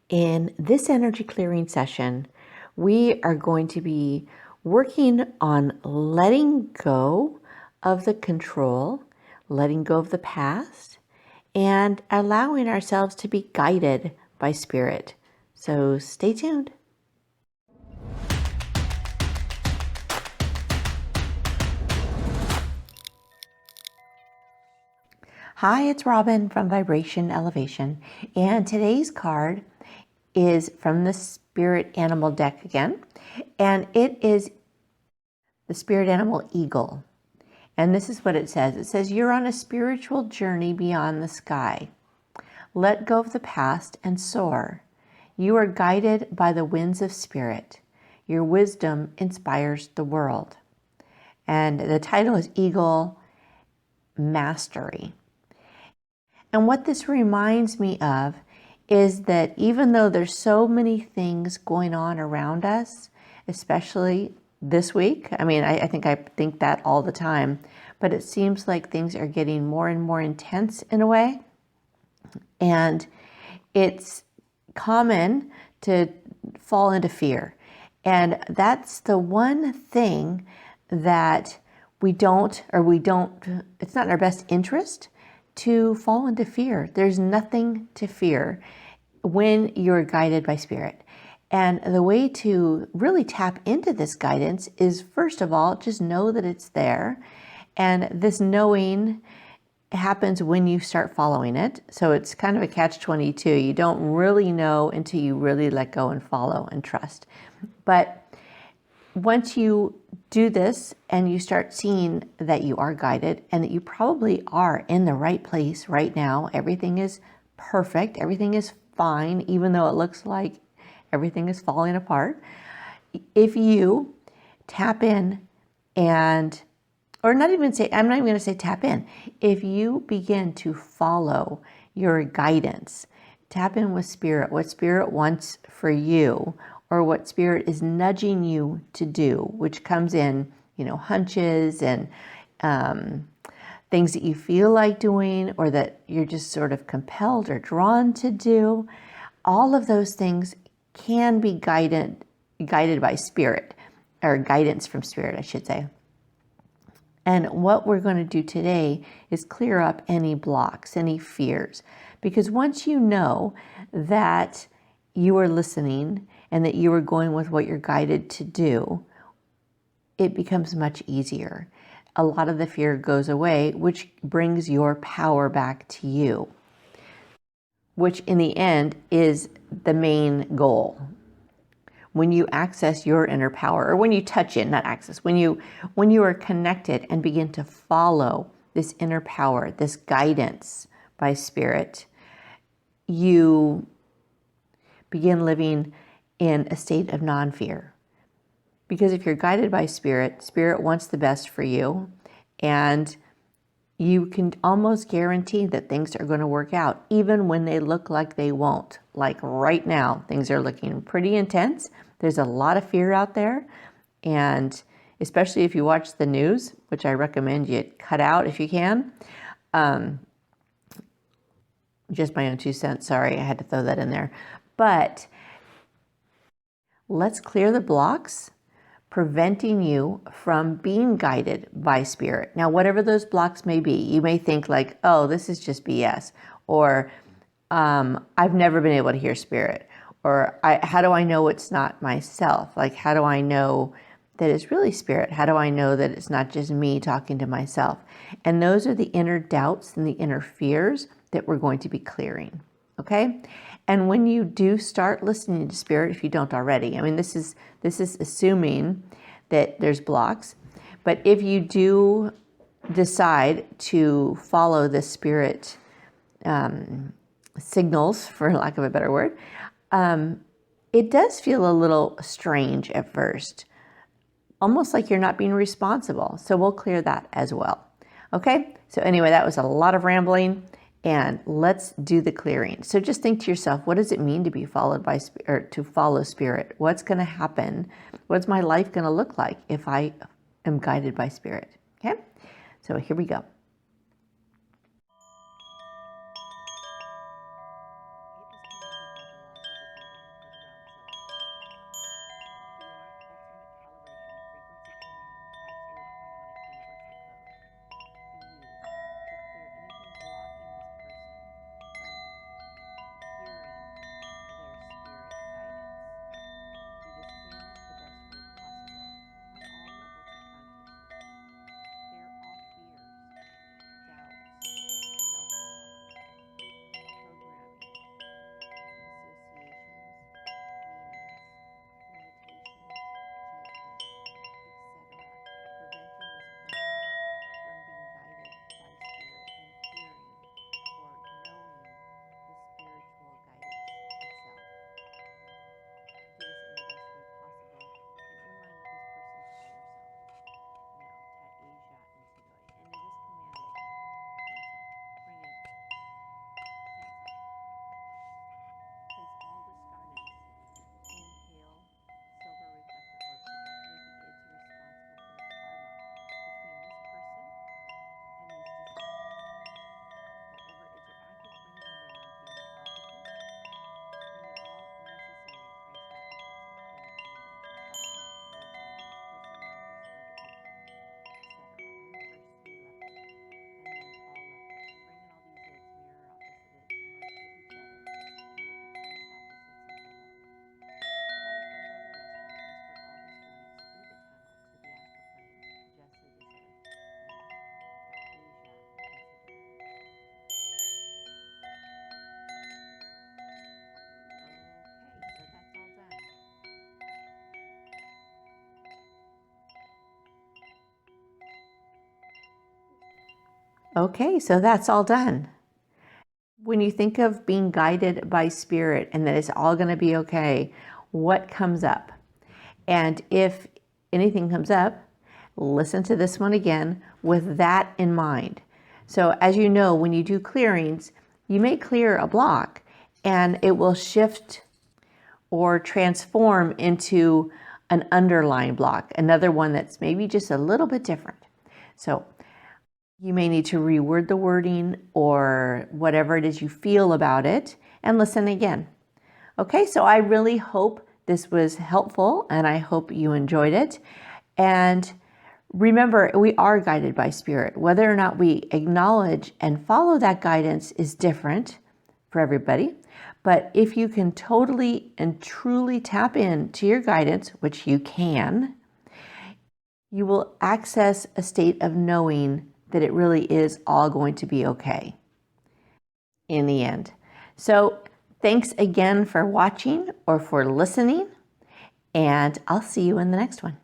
In this energy clearing session, we are going to be working on letting go of the control, letting go of the past, and allowing ourselves to be guided by spirit. So stay tuned. Hi, it's Robin from Vibration Elevation, and today's card is from the Spirit Animal deck again, and it is the Spirit Animal Eagle. And this is what it says. It says, you're on a spiritual journey beyond the sky. Let go of the past and soar. You are guided by the winds of spirit. Your wisdom inspires the world. And the title is Eagle Mastery. And what this reminds me of is that even though there's so many things going on around us, especially this week, I think that all the time, but it seems like things are getting more and more intense in a way. And it's common to fall into fear. And that's the one thing that it's not in our best interest to fall into fear. There's nothing to fear when you're guided by spirit. And the way to really tap into this guidance is, first of all, just know that it's there. And this knowing happens when you start following it. So it's kind of a catch-22. You don't really know until you really let go and follow and trust. But once you do this and you start seeing that you are guided and that you probably are in the right place right now, everything is perfect, everything is fine, even though it looks like everything is falling apart. If you tap in I'm not even going to say tap in. If you begin to follow your guidance, tap in with spirit, what spirit wants for you, or what spirit is nudging you to do, which comes in, hunches and things that you feel like doing, or that you're just sort of compelled or drawn to do. All of those things can be guided by spirit, or guidance from spirit, I should say. And what we're going to do today is clear up any blocks, any fears. Because once you know that you are listening and that you are going with what you're guided to do, it becomes much easier. A lot of the fear goes away, which brings your power back to you, which in the end is the main goal. When you access your inner power, or when you touch it, not access, when you are connected and begin to follow this inner power, this guidance by spirit, you begin living in a state of non-fear. Because if you're guided by spirit, spirit wants the best for you, and you can almost guarantee that things are going to work out, even when they look like they won't. Like right now, things are looking pretty intense. There's a lot of fear out there, and especially if you watch the news, which I recommend you cut out if you can. Just my own 2 cents. Sorry, I had to throw that in there. But let's clear the blocks preventing you from being guided by spirit. Now, whatever those blocks may be, you may think like, oh, this is just BS, or I've never been able to hear spirit, or how do I know it's not myself? Like, how do I know that it's really spirit? How do I know that it's not just me talking to myself? And those are the inner doubts and the inner fears that we're going to be clearing, okay? And when you do start listening to spirit, if you don't already, this is assuming that there's blocks, but if you do decide to follow the spirit signals, for lack of a better word, it does feel a little strange at first, almost like you're not being responsible. So we'll clear that as well. Okay, so anyway, that was a lot of rambling. And let's do the clearing. So just think to yourself, what does it mean to be followed by or to follow spirit? What's going to happen? What's my life going to look like if I am guided by spirit? Okay, so here we go. Okay, so that's all done. When you think of being guided by spirit and that it's all going to be okay, what comes up? And if anything comes up, listen to this one again with that in mind. So as you know, when you do clearings, you may clear a block and it will shift or transform into an underlying block, another one that's maybe just a little bit different. So you may need to reword the wording or whatever it is you feel about it and listen again. Okay, so I really hope this was helpful and I hope you enjoyed it. And remember, we are guided by spirit. Whether or not we acknowledge and follow that guidance is different for everybody. But if you can totally and truly tap into your guidance, which you can, you will access a state of knowing that it really is all going to be okay in the end. So thanks again for watching or for listening, and I'll see you in the next one.